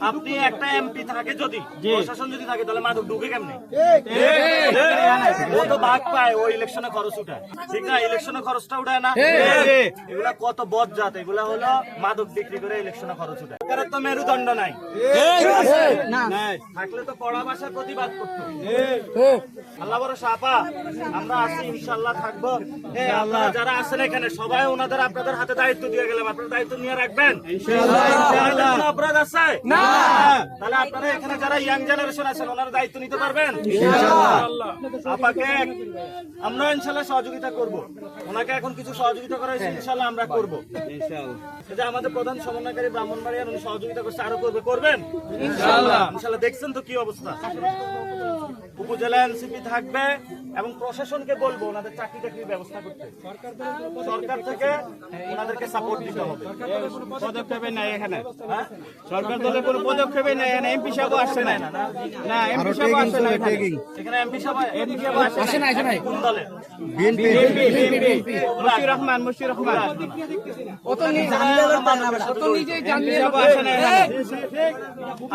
আপনি একটা এমপি থাকে যদি প্রশাসন যদি থাকে তাহলে মাদক ঢুকে কেমনে? ও তো ভাগ পায় ওই ইলেকশনে খরচ উঠায়, ঠিক না? ইলেকশনে খরচটা উঠায় না? এগুলা কত বজ্জাত, এগুলা হলো মাদক বিক্রি করে ইলেকশনে খরচ উঠায়। সরকারের তো মেরুদণ্ড নাই, থাকলে তো কড়া ভাষায় প্রতিবাদ করতো। আল্লাহ ভরসা আপা, আমরা আছি, ইনশাল্লাহ থাকবো। আপনারা যারা আছেন এখানে সবাই ওনাদের আপনাদের হাতে দায়িত্ব দিয়ে গেলাম, আপনারা দায়িত্ব নিয়ে রাখবেন। কোনো অপরাধ আছে না? তাহলে আপনারা এখানে যারা ইয়াং জেনারেশন আছেন ওনারা দায়িত্ব নিতে পারবেন। আপাকে আমরা ইনশাল্লাহ সহযোগিতা করব, ওনাকে এখন কিছু সহযোগিতা করা হয়েছে, ইনশাল্লাহ আমরা করব। যে আমাদের প্রধান সমন্বয়কারী ব্রাহ্মণবাড়িয়ার উনি সহযোগিতা করছে, আরো করবেন ইনশাল্লাহ। ইনশাল্লাহ দেখছেন তো কি অবস্থা। উপজেলা এনসিপি থাকবে এবং প্রশাসনকে বলবো ওনাদের চাকরি টাকরির ব্যবস্থা করতে। সরকার থেকে ওনাদেরকে সাপোর্ট দিতে হবে। পদক্ষেপে নাই এখানে, সরকার দলের কোনো পদক্ষেপে নাই। এখানে এমপি সাহেব আসছে না, না এমপি সাহেব আসছে না এখানে। এমপি সাহেব আসে না এখানে। কোন দলে? মুশফিকুর রহমান।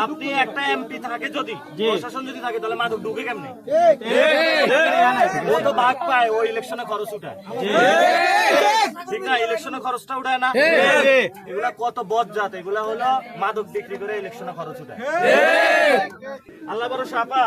আপনি একটা এমপি থাকে যদি প্রশাসন যদি থাকে তাহলে মাদক ঢুকে কেমনে? ও তো ভাগ পায় ওই ইলেকশনে খরচ উঠায়, ঠিক না? ইলেকশনে খরচটা উঠায় না? এগুলা কত বজ্জাত, এগুলা হলো মাদক বিক্রি করে ইলেকশনে খরচ উঠায়। আল্লাহ ভরসা আপা।